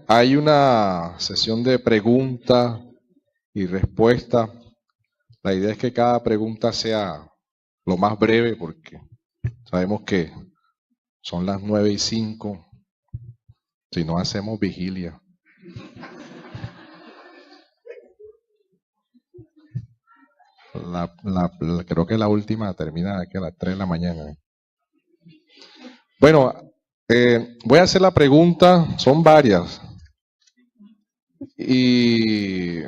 Hay una sesión de preguntas y respuestas. La idea es que cada pregunta sea lo más breve porque sabemos que son las 9:05. Si no hacemos vigilia. Creo que la última termina aquí a las 3 de la mañana. Bueno, voy a hacer la pregunta, son varias. Y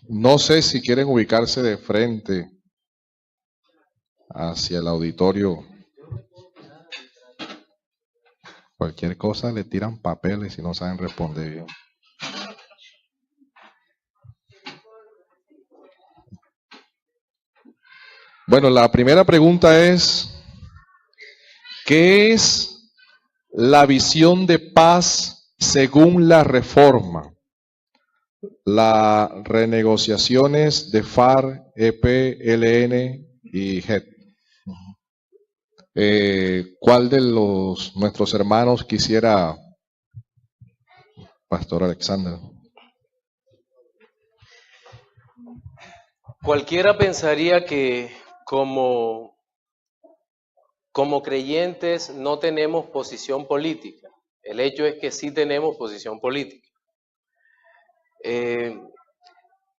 no sé si quieren ubicarse de frente hacia el auditorio. Cualquier cosa le tiran papeles y no saben responder bien. Bueno, la primera pregunta es, ¿qué es la visión de paz según la reforma? Las renegociaciones de FARC, EP, ELN y JED. ¿Cuál de nuestros hermanos quisiera, Pastor Alexander? Cualquiera pensaría que como creyentes no tenemos posición política. El hecho es que sí tenemos posición política.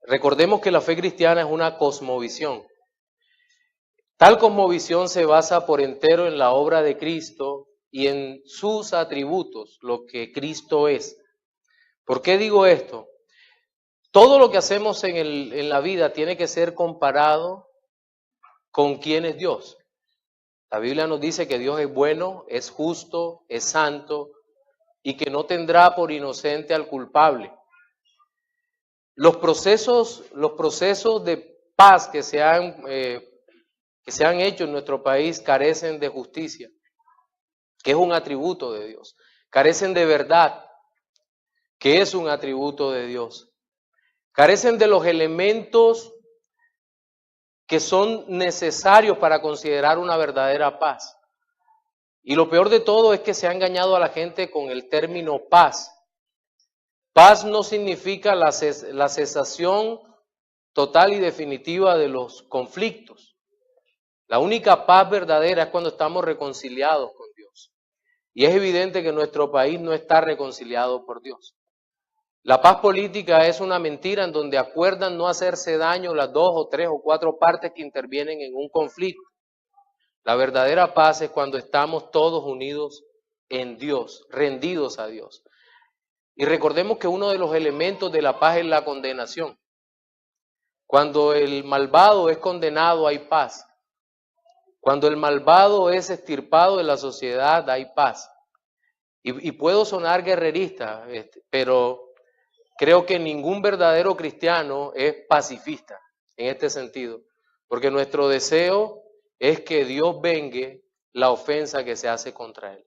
Recordemos que la fe cristiana es una cosmovisión. Tal cosmovisión se basa por entero en la obra de Cristo y en sus atributos, lo que Cristo es. ¿Por qué digo esto? Todo lo que hacemos en la vida tiene que ser comparado con quién es Dios. La Biblia nos dice que Dios es bueno, es justo, es santo y que no tendrá por inocente al culpable. Los procesos de paz que se han hecho en nuestro país carecen de justicia, que es un atributo de Dios. Carecen de verdad, que es un atributo de Dios. Carecen de los elementos que son necesarios para considerar una verdadera paz. Y lo peor de todo es que se ha engañado a la gente con el término paz. Paz no significa la cesación total y definitiva de los conflictos. La única paz verdadera es cuando estamos reconciliados con Dios. Y es evidente que nuestro país no está reconciliado por Dios. La paz política es una mentira en donde acuerdan no hacerse daño las 2 o 3 o 4 partes que intervienen en un conflicto. La verdadera paz es cuando estamos todos unidos en Dios, rendidos a Dios. Y recordemos que uno de los elementos de la paz es la condenación. Cuando el malvado es condenado hay paz. Cuando el malvado es extirpado de la sociedad hay paz. Y puedo sonar guerrerista, pero creo que ningún verdadero cristiano es pacifista en este sentido, porque nuestro deseo es que Dios vengue la ofensa que se hace contra Él.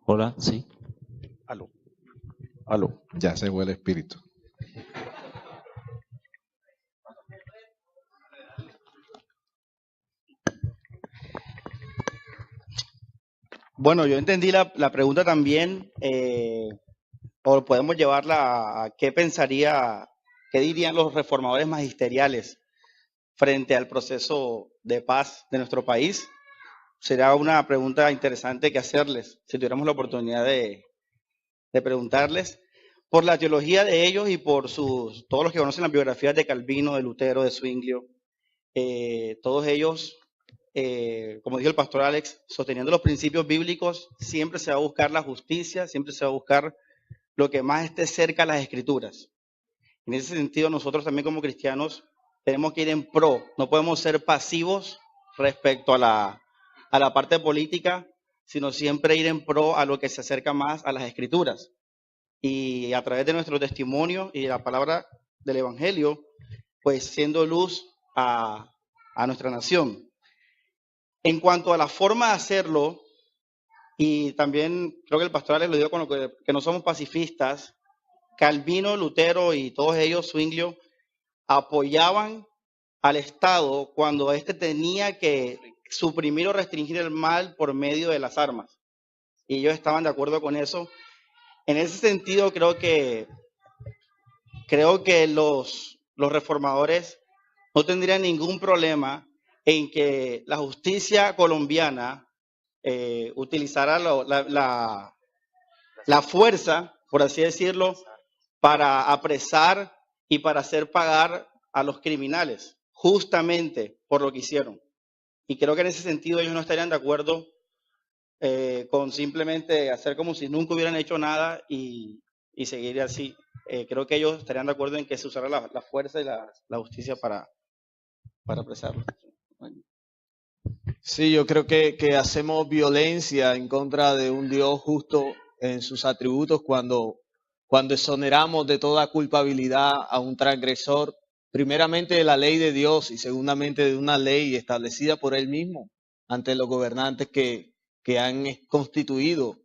Hola, sí. Aló, ya se fue el espíritu. Bueno, yo entendí la pregunta también, o podemos llevarla a qué dirían los reformadores magisteriales frente al proceso de paz de nuestro país. será una pregunta interesante que hacerles, si tuviéramos la oportunidad de preguntarles, por la teología de ellos y por todos los que conocen las biografías de Calvino, de Lutero, de Zwinglio, todos ellos, como dijo el pastor Alex, sosteniendo los principios bíblicos, siempre se va a buscar la justicia, siempre se va a buscar lo que más esté cerca a las Escrituras. En ese sentido, nosotros también como cristianos tenemos que ir en pro, no podemos ser pasivos respecto a la parte política, sino siempre ir en pro a lo que se acerca más a las Escrituras. Y a través de nuestro testimonio y de la palabra del Evangelio, pues siendo luz a nuestra nación. En cuanto a la forma de hacerlo, y también creo que el pastor Alex lo dijo con lo que no somos pacifistas, Calvino, Lutero y todos ellos, Zwinglio, apoyaban al Estado cuando éste tenía que suprimir o restringir el mal por medio de las armas. Y ellos estaban de acuerdo con eso. En ese sentido, creo que los reformadores no tendrían ningún problema en que la justicia colombiana utilizara la fuerza, por así decirlo, para apresar y para hacer pagar a los criminales, justamente por lo que hicieron. Y creo que en ese sentido ellos no estarían de acuerdo con simplemente hacer como si nunca hubieran hecho nada y seguir así. Creo que ellos estarían de acuerdo en que se usara la fuerza y la justicia para apresarlos. Sí, yo creo que hacemos violencia en contra de un Dios justo en sus atributos cuando exoneramos de toda culpabilidad a un transgresor, primeramente de la ley de Dios y segundamente de una ley establecida por Él mismo ante los gobernantes que han constituido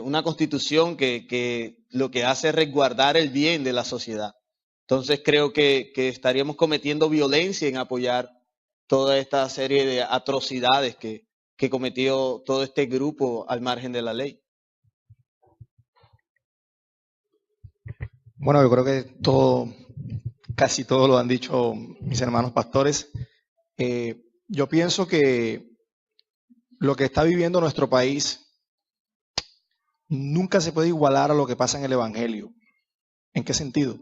una constitución que lo que hace es resguardar el bien de la sociedad. Entonces creo que estaríamos cometiendo violencia en apoyar toda esta serie de atrocidades que cometió todo este grupo al margen de la ley. Bueno, yo creo que casi todo lo han dicho mis hermanos pastores. Yo pienso que lo que está viviendo nuestro país nunca se puede igualar a lo que pasa en el Evangelio. ¿En qué sentido?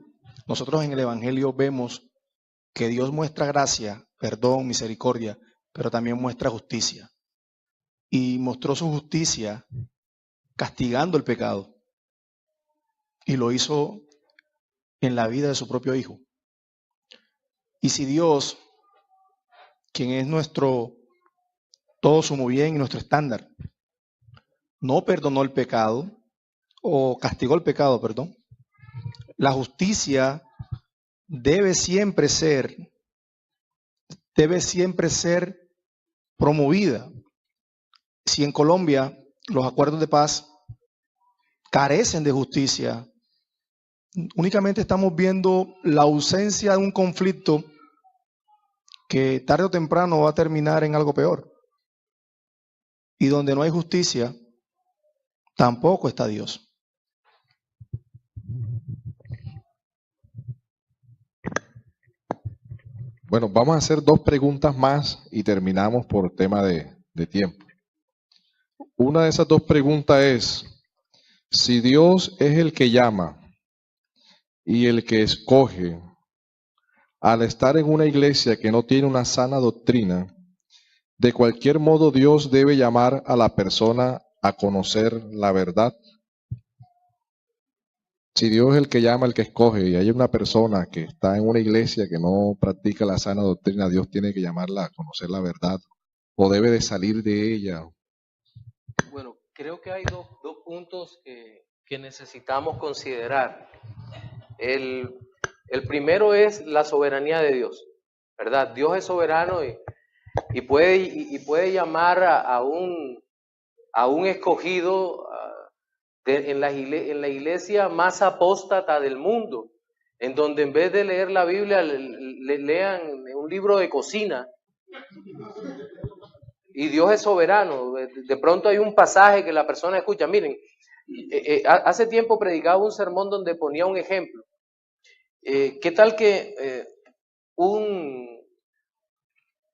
Nosotros en el Evangelio vemos que Dios muestra gracia, perdón, misericordia, pero también muestra justicia. Y mostró su justicia castigando el pecado. Y lo hizo en la vida de su propio Hijo. Y si Dios, quien es nuestro todo sumo bien y nuestro estándar, no perdonó el pecado, o castigó el pecado, perdón, la justicia debe siempre ser promovida. Si en Colombia los acuerdos de paz carecen de justicia, únicamente estamos viendo la ausencia de un conflicto que tarde o temprano va a terminar en algo peor. Y donde no hay justicia, tampoco está Dios. Bueno, vamos a hacer 2 preguntas más y terminamos por tema de tiempo. Una de esas 2 preguntas es, si Dios es el que llama y el que escoge, al estar en una iglesia que no tiene una sana doctrina, de cualquier modo Dios debe llamar a la persona a conocer la verdad. Si Dios es el que llama, el que escoge, y hay una persona que está en una iglesia que no practica la sana doctrina, Dios tiene que llamarla a conocer la verdad, o debe de salir de ella. Bueno, creo que hay dos puntos que necesitamos considerar. El primero es la soberanía de Dios, ¿verdad? Dios es soberano y puede llamar a un escogido en la iglesia más apóstata del mundo, en donde en vez de leer la Biblia lean un libro de cocina. Y Dios es soberano. De pronto hay un pasaje que la persona escucha. Miren, hace tiempo predicaba un sermón donde ponía un ejemplo. ¿Qué tal que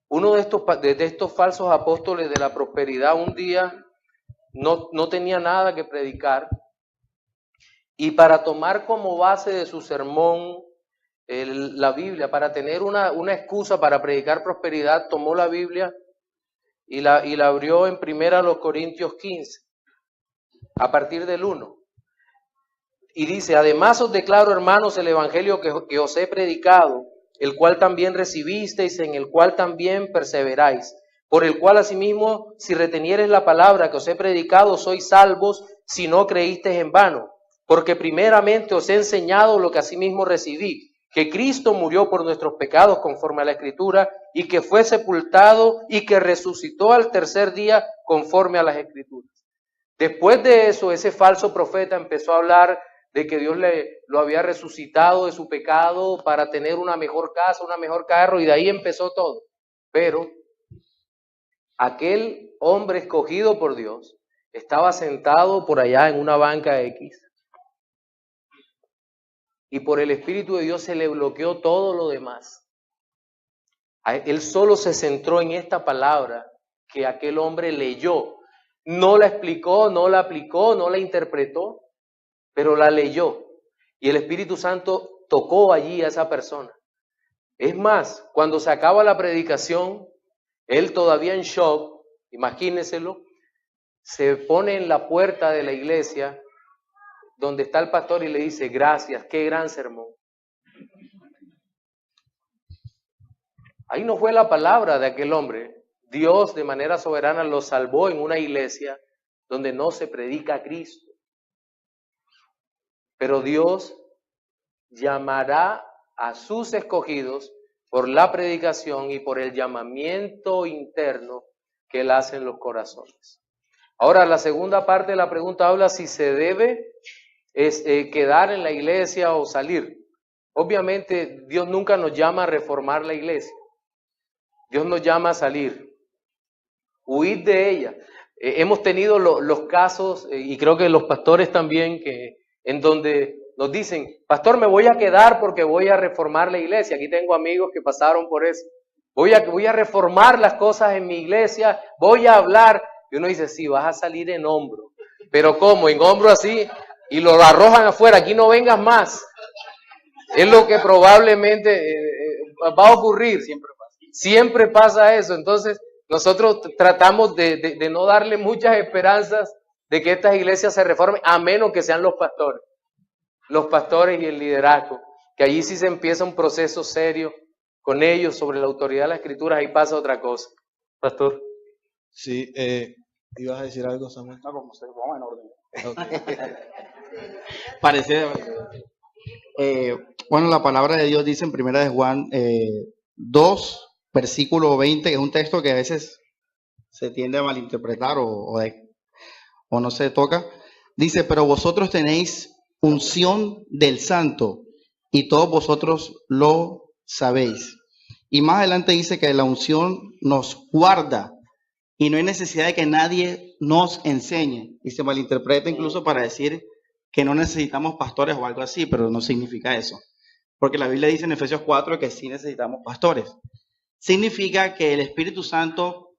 Uno de estos falsos apóstoles de la prosperidad un día no tenía nada que predicar, y para tomar como base de su sermón la Biblia, para tener una excusa para predicar prosperidad, tomó la Biblia y la abrió en 1 Corintios 15, a partir del 1. Y dice: además os declaro, hermanos, el evangelio que os he predicado, el cual también recibisteis, en el cual también perseveráis, por el cual asimismo, si reteniereis la palabra que os he predicado, sois salvos, si no creísteis en vano. Porque primeramente os he enseñado lo que asimismo recibí, que Cristo murió por nuestros pecados conforme a la Escritura, y que fue sepultado y que resucitó al tercer día conforme a las Escrituras. Después de eso, ese falso profeta empezó a hablar de que Dios lo había resucitado de su pecado para tener una mejor casa, una mejor carro, y de ahí empezó todo. Pero aquel hombre escogido por Dios estaba sentado por allá en una banca X, y por el Espíritu de Dios se le bloqueó todo lo demás. Él solo se centró en esta palabra que aquel hombre leyó. No la explicó, no la aplicó, no la interpretó, pero la leyó. Y el Espíritu Santo tocó allí a esa persona. Es más, cuando se acaba la predicación, él todavía en shock, imagínenselo, se pone en la puerta de la iglesia donde está el pastor y le dice: gracias, qué gran sermón. Ahí no fue la palabra de aquel hombre. Dios de manera soberana lo salvó en una iglesia donde no se predica a Cristo. Pero Dios llamará a sus escogidos por la predicación y por el llamamiento interno que Él hace en los corazones. Ahora, la segunda parte de la pregunta habla si se debe quedar en la iglesia o salir. Obviamente, Dios nunca nos llama a reformar la iglesia. Dios nos llama a salir, huir de ella. Hemos tenido los casos, y creo que los pastores también, en donde nos dicen: pastor, me voy a quedar porque voy a reformar la iglesia. Aquí tengo amigos que pasaron por eso. Voy a reformar las cosas en mi iglesia, voy a hablar. Y uno dice: sí, vas a salir en hombro. ¿Pero cómo? En hombro así, y lo arrojan afuera. Aquí no vengas más. Es lo que probablemente va a ocurrir. Siempre pasa eso. Entonces, nosotros tratamos de no darle muchas esperanzas de que estas iglesias se reformen, a menos que sean los pastores y el liderazgo, que allí sí se empieza un proceso serio con ellos sobre la autoridad de las Escrituras. Ahí pasa otra cosa. Pastor. Sí, ¿ibas a decir algo, Samuel? No, como se vamos en orden. Okay. Parece. Bueno, la palabra de Dios dice en 1 de Juan 2, versículo 20, que es un texto que a veces se tiende a malinterpretar o no se toca. Dice: pero vosotros tenéis unción del Santo y todos vosotros lo sabéis. Y más adelante dice que la unción nos guarda y no hay necesidad de que nadie nos enseñe. Y se malinterpreta incluso para decir que no necesitamos pastores o algo así, pero no significa eso. Porque la Biblia dice en Efesios 4 que sí necesitamos pastores. Significa que el Espíritu Santo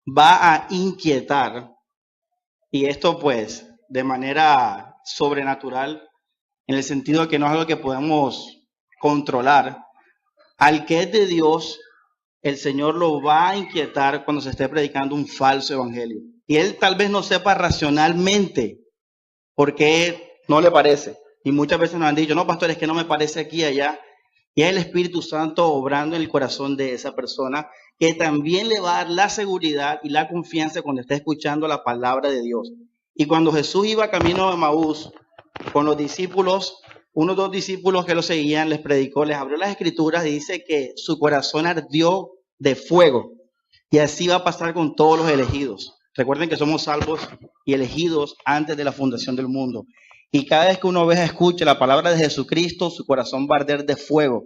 va a inquietar, y esto pues de manera sobrenatural, en el sentido de que no es algo que podemos controlar. Al que es de Dios, el Señor lo va a inquietar cuando se esté predicando un falso evangelio. Y él tal vez no sepa racionalmente por qué no le parece. Y muchas veces nos han dicho: no, pastor, es que no me parece aquí y allá. Y es el Espíritu Santo obrando en el corazón de esa persona, que también le va a dar la seguridad y la confianza cuando esté escuchando la palabra de Dios. Y cuando Jesús iba camino a Emaús con los discípulos, unos 2 discípulos que lo seguían, les predicó, les abrió las Escrituras y dice que su corazón ardió de fuego. Y así va a pasar con todos los elegidos. Recuerden que somos salvos y elegidos antes de la fundación del mundo. Y cada vez que una oveja escuche la palabra de Jesucristo, su corazón va a arder de fuego.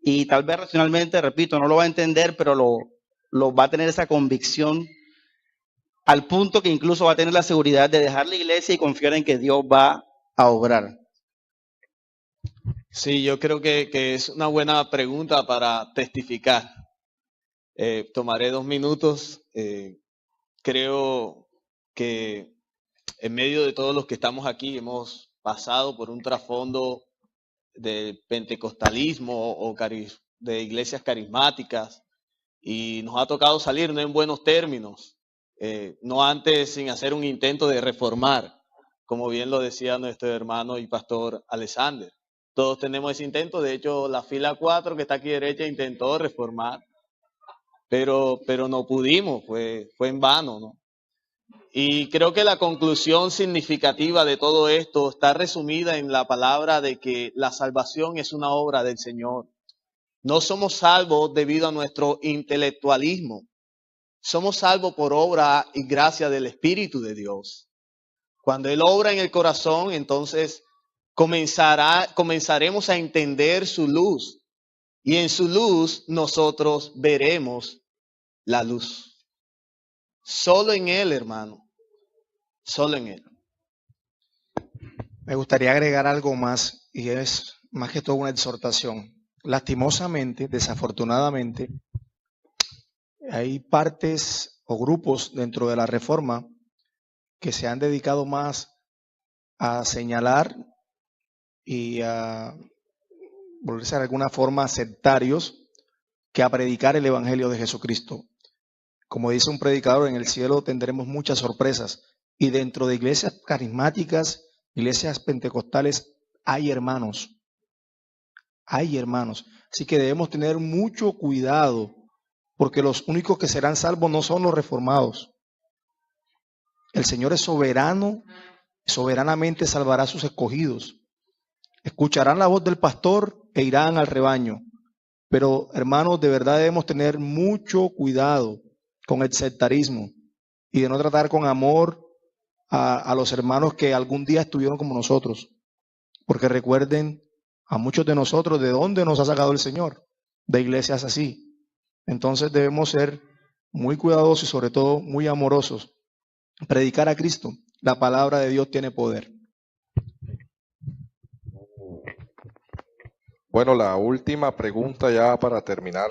Y tal vez racionalmente, repito, no lo va a entender, pero lo va a tener esa convicción, al punto que incluso va a tener la seguridad de dejar la iglesia y confiar en que Dios va a obrar. Sí, yo creo que es una buena pregunta para testificar. Tomaré 2 minutos. Creo que en medio de todos los que estamos aquí hemos pasado por un trasfondo de pentecostalismo o de iglesias carismáticas y nos ha tocado salir no en buenos términos, no antes sin hacer un intento de reformar, como bien lo decía nuestro hermano y pastor Alexander. Todos tenemos ese intento, de hecho la fila 4 que está aquí derecha intentó reformar, pero no pudimos, fue en vano, ¿no? Y creo que la conclusión significativa de todo esto está resumida en la palabra de que la salvación es una obra del Señor. No somos salvos debido a nuestro intelectualismo. Somos salvos por obra y gracia del Espíritu de Dios. Cuando Él obra en el corazón, entonces comenzaremos a entender su luz. Y en su luz nosotros veremos la luz. Solo en Él, hermano. Solo en Él. Me gustaría agregar algo más, y es más que todo una exhortación. Lastimosamente, desafortunadamente, hay partes o grupos dentro de la Reforma que se han dedicado más a señalar y a volverse de alguna forma sectarios que a predicar el Evangelio de Jesucristo. Como dice un predicador, en el cielo tendremos muchas sorpresas. Y dentro de iglesias carismáticas, iglesias pentecostales, hay hermanos. Hay hermanos. Así que debemos tener mucho cuidado, porque los únicos que serán salvos no son los reformados. El Señor es soberano, soberanamente salvará a sus escogidos. Escucharán la voz del pastor e irán al rebaño. Pero, hermanos, de verdad debemos tener mucho cuidado con el sectarismo y de no tratar con amor a los hermanos que algún día estuvieron como nosotros. Porque recuerden a muchos de nosotros de dónde nos ha sacado el Señor, de iglesias así. Entonces debemos ser muy cuidadosos y sobre todo muy amorosos. Predicar a Cristo. La palabra de Dios tiene poder. Bueno, la última pregunta ya para terminar.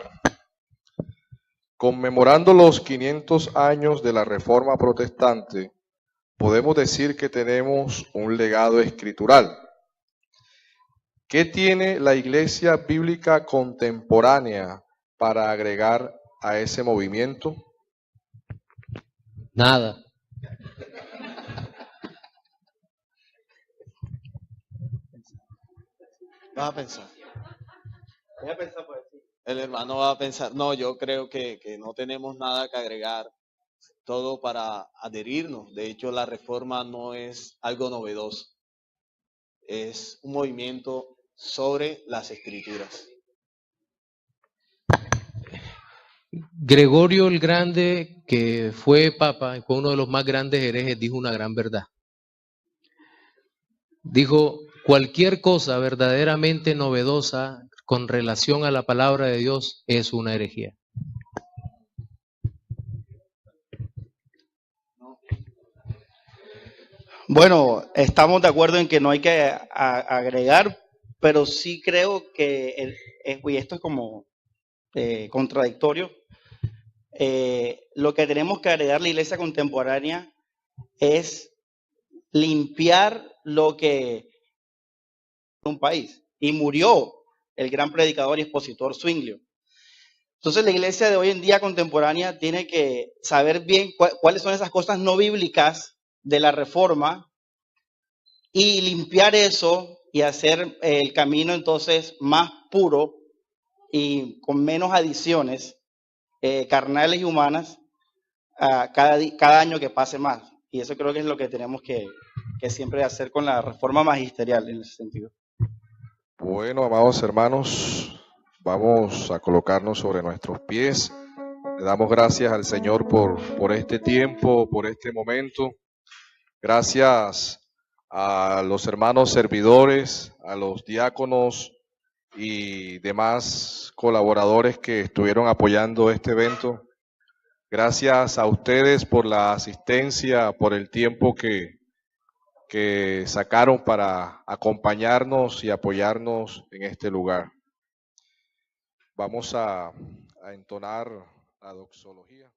Conmemorando los 500 años de la Reforma Protestante, podemos decir que tenemos un legado escritural. ¿Qué tiene la Iglesia Bíblica contemporánea para agregar a ese movimiento? Nada. Vas a pensar. Voy a pensar por aquí. El hermano va a pensar, no, yo creo que no tenemos nada que agregar, todo para adherirnos. De hecho, la reforma no es algo novedoso, es un movimiento sobre las escrituras. Gregorio el Grande, que fue papa y fue uno de los más grandes herejes, dijo una gran verdad. Dijo, cualquier cosa verdaderamente novedosa con relación a la palabra de Dios es una herejía. Bueno, estamos de acuerdo en que no hay que agregar, pero sí creo que, y esto es como contradictorio, lo que tenemos que agregar la iglesia contemporánea es limpiar lo que un país. Y murió el gran predicador y expositor Zwinglio. Entonces la iglesia de hoy en día contemporánea tiene que saber bien cuáles son esas cosas no bíblicas de la reforma y limpiar eso y hacer el camino entonces más puro y con menos adiciones carnales y humanas cada año que pase más. Y eso creo que es lo que tenemos que siempre hacer con la reforma magisterial en ese sentido. Bueno, amados hermanos, vamos a colocarnos sobre nuestros pies. Le damos gracias al Señor por este tiempo, por este momento. Gracias a los hermanos servidores, a los diáconos y demás colaboradores que estuvieron apoyando este evento. Gracias a ustedes por la asistencia, por el tiempo que sacaron para acompañarnos y apoyarnos en este lugar. Vamos a entonar la doxología.